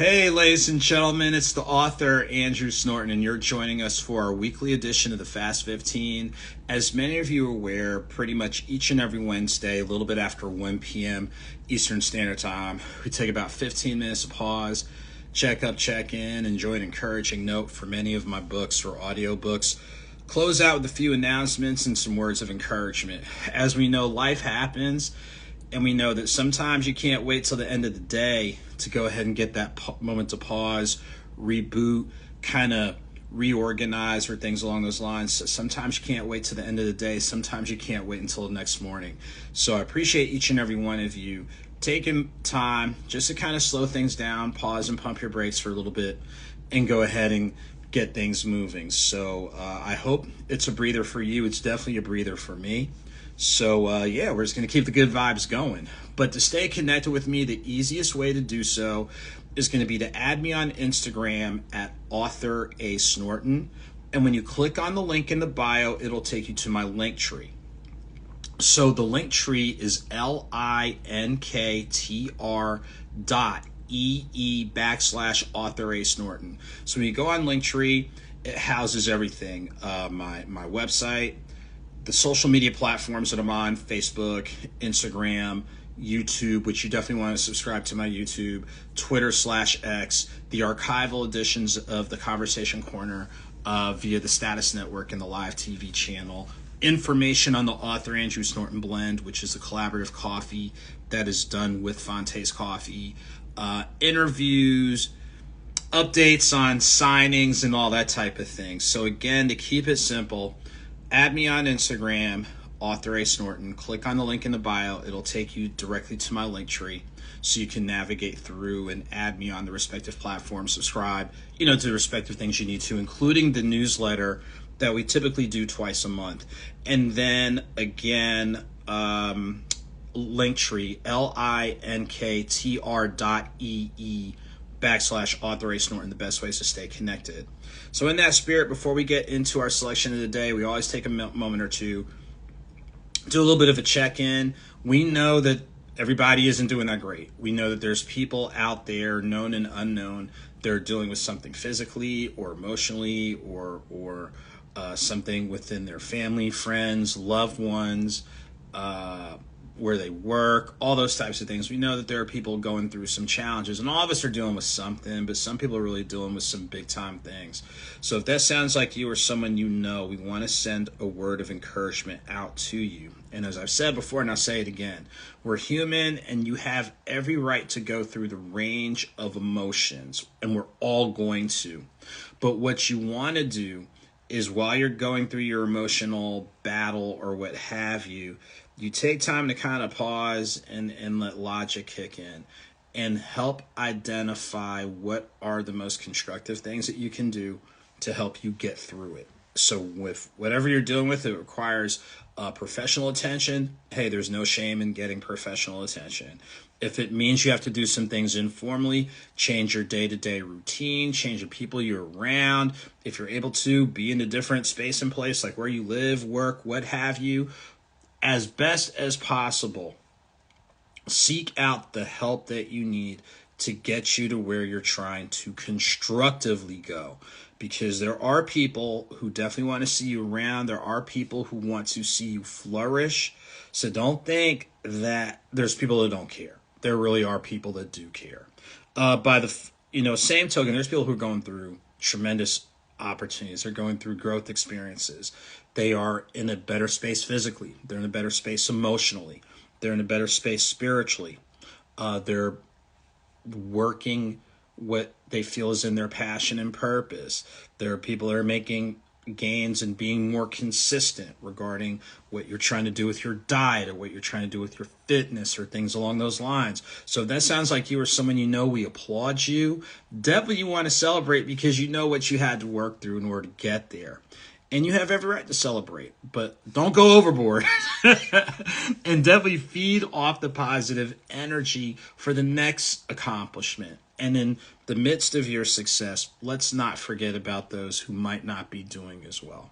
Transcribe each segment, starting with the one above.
Hey, ladies and gentlemen, it's the author Andrew Snorton, and you're joining us for our weekly edition of the Fast 15. As many of you are aware, pretty much each and every Wednesday, a little bit after 1 p.m. Eastern Standard Time, we take about 15 minutes of pause, check up, check in, enjoy an encouraging note for many of my books or audiobooks, close out with a few announcements and some words of encouragement. As we know, life happens. And we know that sometimes you can't wait till the end of the day to go ahead and get that moment to pause, reboot, kind of reorganize or things along those lines. So sometimes you can't wait till the end of the day. Sometimes you can't wait until the next morning. So I appreciate each and every one of you taking time just to kind of slow things down, pause and pump your brakes for a little bit, and go ahead and get things moving. So I hope it's a breather for you. It's definitely a breather for me. So, we're just going to keep the good vibes going. But to stay connected with me, the easiest way to do so is going to be to add me on Instagram at AuthorASnorton. And when you click on the link in the bio, it'll take you to my Linktree. So the Linktree is linktr.ee/AuthorASnorton. So when you go on Linktree, it houses everything. My website, the social media platforms that I'm on, Facebook, Instagram, YouTube, which you definitely want to subscribe to my YouTube, Twitter/X, the archival editions of the Conversation Corner via the Status Network and the live TV channel, information on the Author Andrew Snorton Blend, which is a collaborative coffee that is done with Fonte's Coffee, interviews, updates on signings and all that type of thing. So again, to keep it simple, add me on Instagram, AuthorASnorton. Click on the link in the bio. It'll take you directly to my Linktree so you can navigate through and add me on the respective platforms, subscribe, to the respective things you need to, including the newsletter that we typically do twice a month. And then again, Linktree, linktr.ee/AuthorASnorton, the best ways to stay connected. So in that spirit, before we get into our selection of the day, we always take a moment or two, do a little bit of a check-in. We know that everybody isn't doing that great. We know that there's people out there, known and unknown, they're dealing with something physically or emotionally or something within their family, friends, loved ones, where they work, all those types of things. We know that there are people going through some challenges, and all of us are dealing with something, but some people are really dealing with some big time things. So if that sounds like you or someone we want to send a word of encouragement out to you. And as I've said before, and I'll say it again, we're human, and you have every right to go through the range of emotions, and we're all going to. But what you want to do is, while you're going through your emotional battle or what have you, you take time to kind of pause and let logic kick in and help identify what are the most constructive things that you can do to help you get through it. So with whatever you're dealing with, it requires professional attention. Hey, there's no shame in getting professional attention. If it means you have to do some things informally, change your day-to-day routine, change the people you're around. If you're able to, be in a different space and place, like where you live, work, what have you, as best as possible. Seek out the help that you need to get you to where you're trying to constructively go. Because there are people who definitely want to see you around. There are people who want to see you flourish. So don't think that there's people that don't care. There really are people that do care. By the same token, there's people who are going through tremendous opportunities. They're going through growth experiences. They are in a better space physically. They're in a better space emotionally. They're in a better space spiritually. They're working what they feel is in their passion and purpose. There are people that are making gains and being more consistent regarding what you're trying to do with your diet or what you're trying to do with your fitness or things along those lines. So if that sounds like you or someone we applaud you. Definitely you want to celebrate because you know what you had to work through in order to get there. And you have every right to celebrate, but don't go overboard. And definitely feed off the positive energy for the next accomplishment. And in the midst of your success, let's not forget about those who might not be doing as well.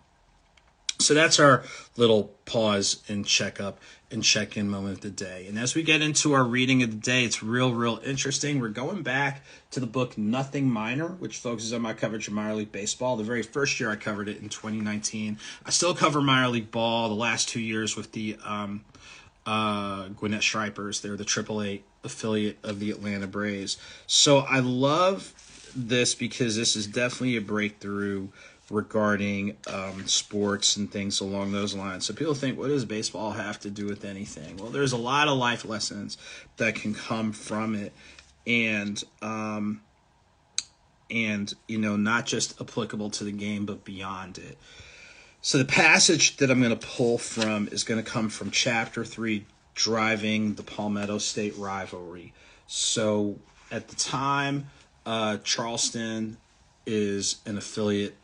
So that's our little pause and check-in moment of the day. And as we get into our reading of the day, it's real interesting. We're going back to the book Nothing Minor, which focuses on my coverage of minor league baseball. The very first year I covered it in 2019. I still cover minor league ball the last 2 years with the Gwinnett Stripers. They're the AAA affiliate of the Atlanta Braves. So I love this because this is definitely a breakthrough regarding sports and things along those lines. So people think, what does baseball have to do with anything? Well, there's a lot of life lessons that can come from it, and not just applicable to the game, but beyond it. So the passage that I'm going to pull from is going to come from Chapter 3, Driving the Palmetto State Rivalry. So at the time, Charleston is an affiliate,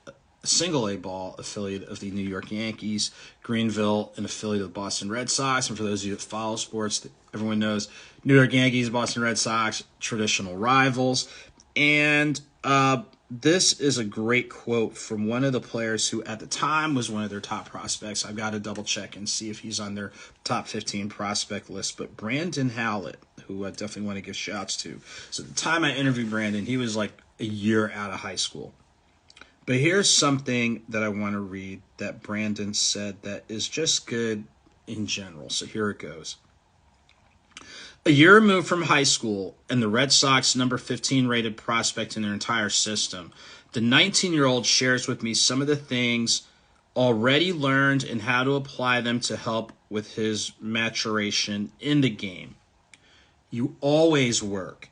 a single A ball affiliate of the New York Yankees, Greenville an affiliate of the Boston Red Sox. And for those of you that follow sports, everyone knows New York Yankees, Boston Red Sox, traditional rivals. And this is a great quote from one of the players who at the time was one of their top prospects. I've got to double check and see if he's on their top 15 prospect list. But Brandon Howlett, who I definitely want to give shouts to. So at the time I interviewed Brandon, he was like a year out of high school. But here's something that I want to read that Brandon said that is just good in general. So here it goes. A year removed from high school and the Red Sox number 15 rated prospect in their entire system, the 19-year-old shares with me some of the things already learned and how to apply them to help with his maturation in the game. You always work.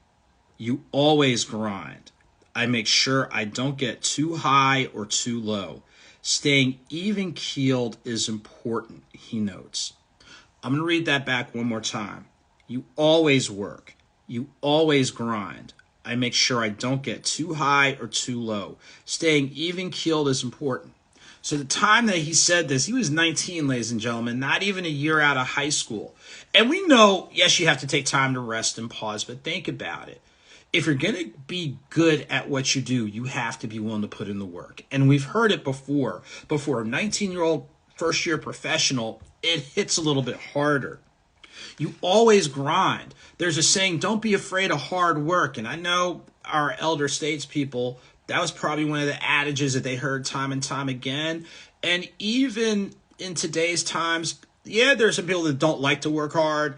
You always grind. I make sure I don't get too high or too low. Staying even-keeled is important, he notes. I'm going to read that back one more time. You always work. You always grind. I make sure I don't get too high or too low. Staying even-keeled is important. So the time that he said this, he was 19, ladies and gentlemen, not even a year out of high school. And we know, yes, you have to take time to rest and pause, but think about it. If you're going to be good at what you do, you have to be willing to put in the work. And we've heard it before. Before a 19-year-old first-year professional, it hits a little bit harder. You always grind. There's a saying, don't be afraid of hard work. And I know our elder statespeople, that was probably one of the adages that they heard time and time again. And even in today's times, yeah, there's some people that don't like to work hard,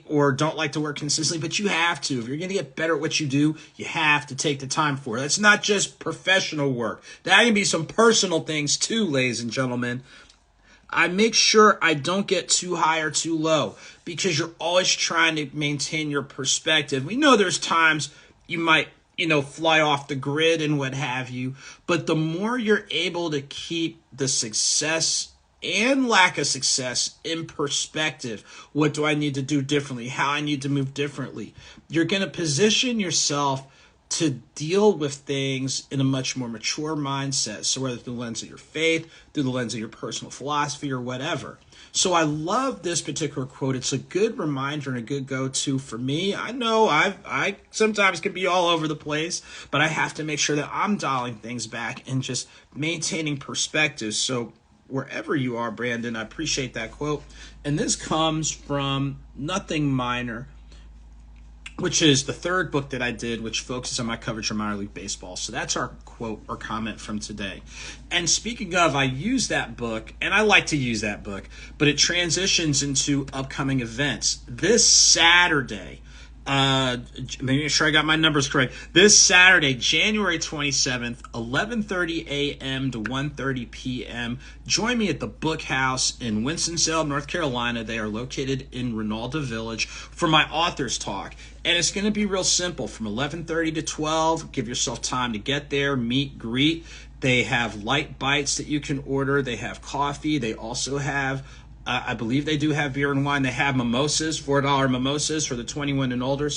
or don't like to work consistently, but you have to. If you're going to get better at what you do, you have to take the time for it. That's not just professional work. That can be some personal things too, ladies and gentlemen. I make sure I don't get too high or too low because you're always trying to maintain your perspective. We know there's times you might, fly off the grid and what have you, but the more you're able to keep the success and lack of success in perspective, what do I need to do differently, how I need to move differently, you're going to position yourself to deal with things in a much more mature mindset. So whether through the lens of your faith, through the lens of your personal philosophy or whatever. So I love this particular quote. It's a good reminder and a good go-to for me. I know I sometimes can be all over the place, but I have to make sure that I'm dialing things back and just maintaining perspective. So wherever you are, Brandon, I appreciate that quote. And this comes from Nothing Minor, which is the third book that I did, which focuses on my coverage of minor league baseball. So that's our quote or comment from today. And speaking of, I use that book, and I like to use that book, but it transitions into upcoming events. This Saturday, make sure I got my numbers correct. This Saturday, January 27th, 11:30 a.m. to 1:30 p.m. Join me at the Book House in Winston-Salem, North Carolina. They are located in Ronaldo Village for my author's talk. And it's going to be real simple from 11:30 to 12. Give yourself time to get there, meet, greet. They have light bites that you can order. They have coffee. They also have I believe they do have beer and wine. They have mimosas, $4 mimosas for the 21 and older.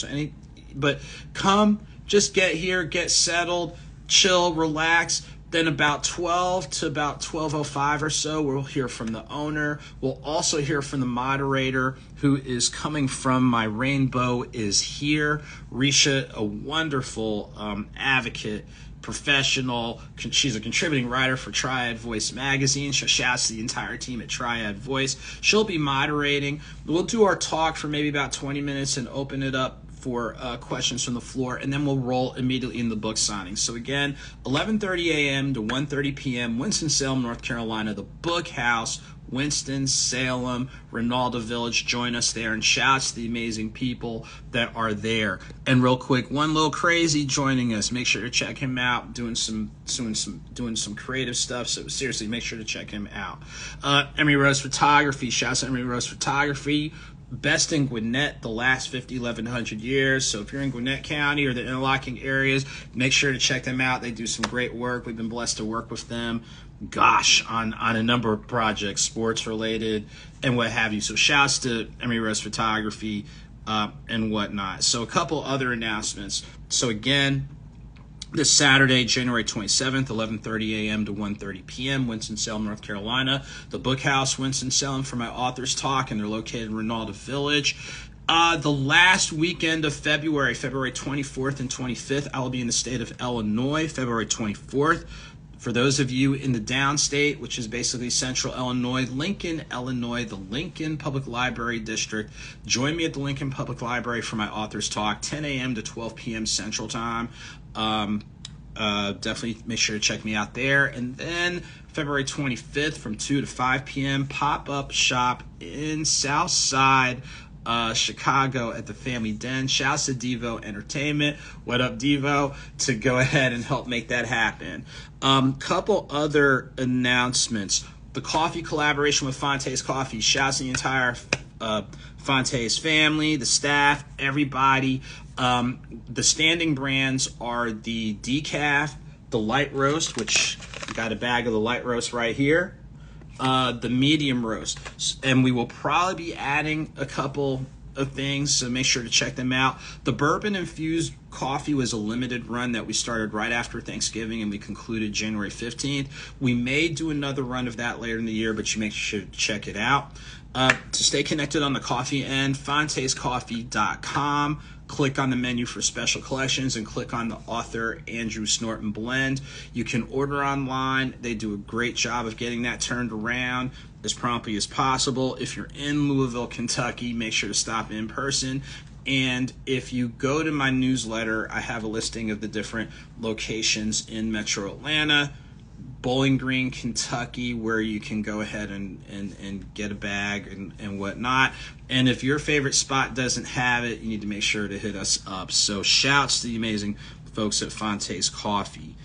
But come, just get here, get settled, chill, relax. Then about 12 to about 12:05 or so, we'll hear from the owner. We'll also hear from the moderator, who is coming from My Rainbow Is Here. Risha, a wonderful advocate, professional. She's a contributing writer for Triad Voice magazine. So shouts to the entire team at Triad Voice. She'll be moderating. We'll do our talk for maybe about 20 minutes and open it up for questions from the floor, and then we'll roll immediately in the book signing. So again, 11:30 a.m. to 1:30 p.m., Winston-Salem, North Carolina, the Book House, Winston-Salem, Ronaldo Village. Join us there, and shouts to the amazing people that are there. And real quick, One Little Crazy joining us. Make sure to check him out, doing some creative stuff. So seriously, make sure to check him out. Emery Rose Photography. Shouts to Emery Rose Photography. Best in Gwinnett the last 1,100 years. So if you're in Gwinnett County or the interlocking areas, make sure to check them out. They do some great work. We've been blessed to work with them, on a number of projects, sports related and what have you. So shouts to Emery Rose Photography and whatnot. So a couple other announcements. So again, this Saturday, January 27th, 11:30 a.m. to 1:30 p.m., Winston-Salem, North Carolina. The Book House, Winston-Salem, for my authors talk, and they're located in Ronaldo Village. The last weekend of February 24th and 25th, I will be in the state of Illinois, February 24th. For those of you in the downstate, which is basically central Illinois, Lincoln, Illinois, the Lincoln Public Library District, join me at the Lincoln Public Library for my authors talk, 10 a.m. to 12 p.m. Central Time. Definitely make sure to check me out there. And then February 25th from 2 to 5 p.m. pop-up shop in Southside Chicago at the Family Den. Shouts to Devo Entertainment. What up, Devo? To go ahead and help make that happen. Couple other announcements. The coffee collaboration with Fonte's Coffee. Shouts to the entire Fonte's family, the staff, everybody. The standing brands are the decaf, the light roast, which I got a bag of the light roast right here, the medium roast, and we will probably be adding a couple of things, so make sure to check them out. The bourbon infused coffee was a limited run that we started right after Thanksgiving, and we concluded January 15th. We may do another run of that later in the year, but you make sure to check it out. To stay connected on the coffee end, fontescoffee.com. Click on the menu for special collections and click on the AuthorASnorton blend. You can order online. They do a great job of getting that turned around as promptly as possible. If you're in Louisville, Kentucky, make sure to stop in person. And if you go to my newsletter, I have a listing of the different locations in Metro Atlanta, Bowling Green, Kentucky, where you can go ahead and get a bag and whatnot. And if your favorite spot doesn't have it, you need to make sure to hit us up. So shouts to the amazing folks at Fonte's Coffee.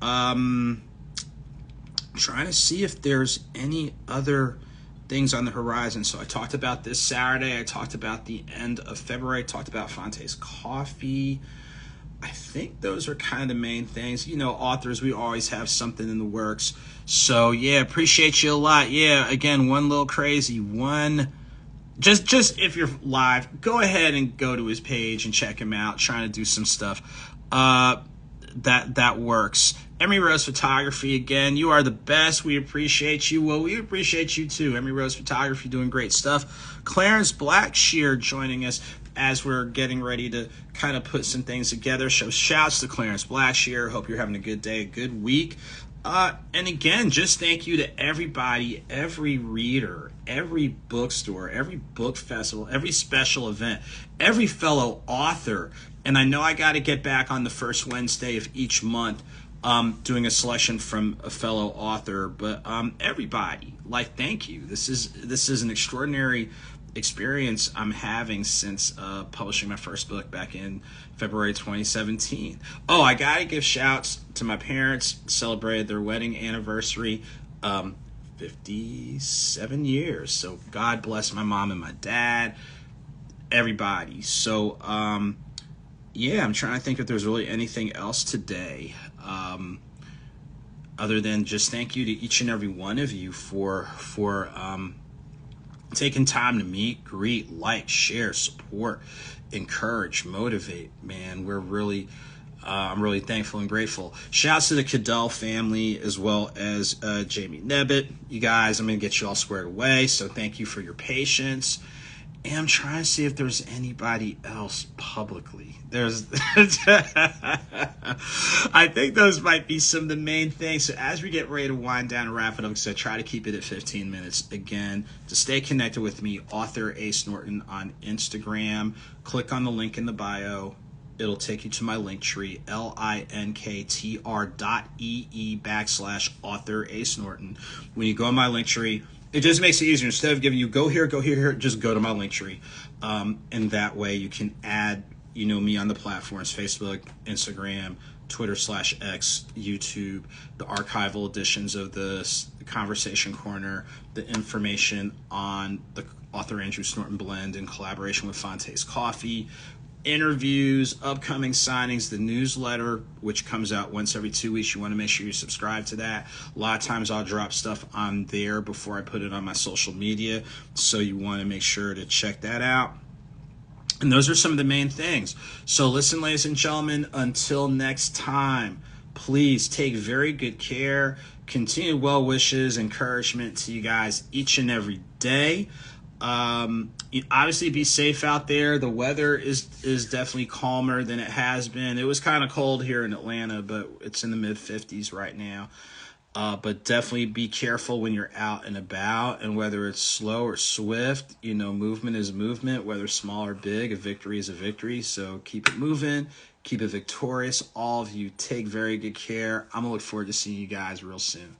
Trying to see if there's any other things on the horizon. So I talked about this Saturday. I talked about the end of February. I talked about Fonte's Coffee. I think those are kind of the main things. You know, authors, we always have something in the works. So, yeah, appreciate you a lot. Yeah, again, One Little Crazy. Just if you're live, go ahead and go to his page and check him out. Trying to do some stuff that works. Emery Rose Photography, again, you are the best. We appreciate you. Well, we appreciate you too. Emery Rose Photography doing great stuff. Clarence Blackshear joining us as we're getting ready to kind of put some things together. So shouts to Clarence Blackshear. Hope you're having a good day, a good week. And again, just thank you to everybody, every reader, every bookstore, every book festival, every special event, every fellow author. And I know I got to get back on the first Wednesday of each month doing a selection from a fellow author. But everybody, like, thank you. This is an extraordinary experience I'm having since publishing my first book back in February 2017. Oh, I gotta give shouts to my parents. Celebrated their wedding anniversary, 57 years. So God bless my mom and my dad, everybody. So yeah, I'm trying to think if there's really anything else today other than just thank you to each and every one of you for taking time to meet, greet, like, share, support, encourage, motivate. Man, we're really I'm really thankful and grateful. Shouts to the Cadell family as well as Jamie Nebbit. You guys, I'm going to get you all squared away, so thank you for your patience. And I'm trying to see if there's anybody else publicly. I think those might be some of the main things. So as we get ready to wind down and wrap it up, so try to keep it at 15 minutes. Again, to stay connected with me, AuthorASnorton on Instagram. Click on the link in the bio. It'll take you to my Linktree, linktr.ee/AuthorASnorton. When you go on my Linktree, it just makes it easier. Instead of giving you go here, just go to my Linktree. And that way you can add, me on the platforms, Facebook, Instagram, Twitter/X, YouTube, the archival editions of the Conversation Corner, the information on the Author Andrew Snorton blend in collaboration with Fonte's Coffee, interviews, upcoming signings, the newsletter, which comes out once every 2 weeks. You want to make sure you subscribe to that. A lot of times I'll drop stuff on there before I put it on my social media, so you want to make sure to check that out. And those are some of the main things. So listen, ladies and gentlemen, until next time, please take very good care. Continue well wishes, encouragement to you guys each and every day. Obviously be safe out there. The weather is definitely calmer than it has been. It was kind of cold here in Atlanta, but it's in the mid 50s right now. But definitely be careful when you're out and about, and whether it's slow or swift, movement is movement, whether small or big, a victory is a victory. So keep it moving, keep it victorious. All of you take very good care. I'm gonna look forward to seeing you guys real soon.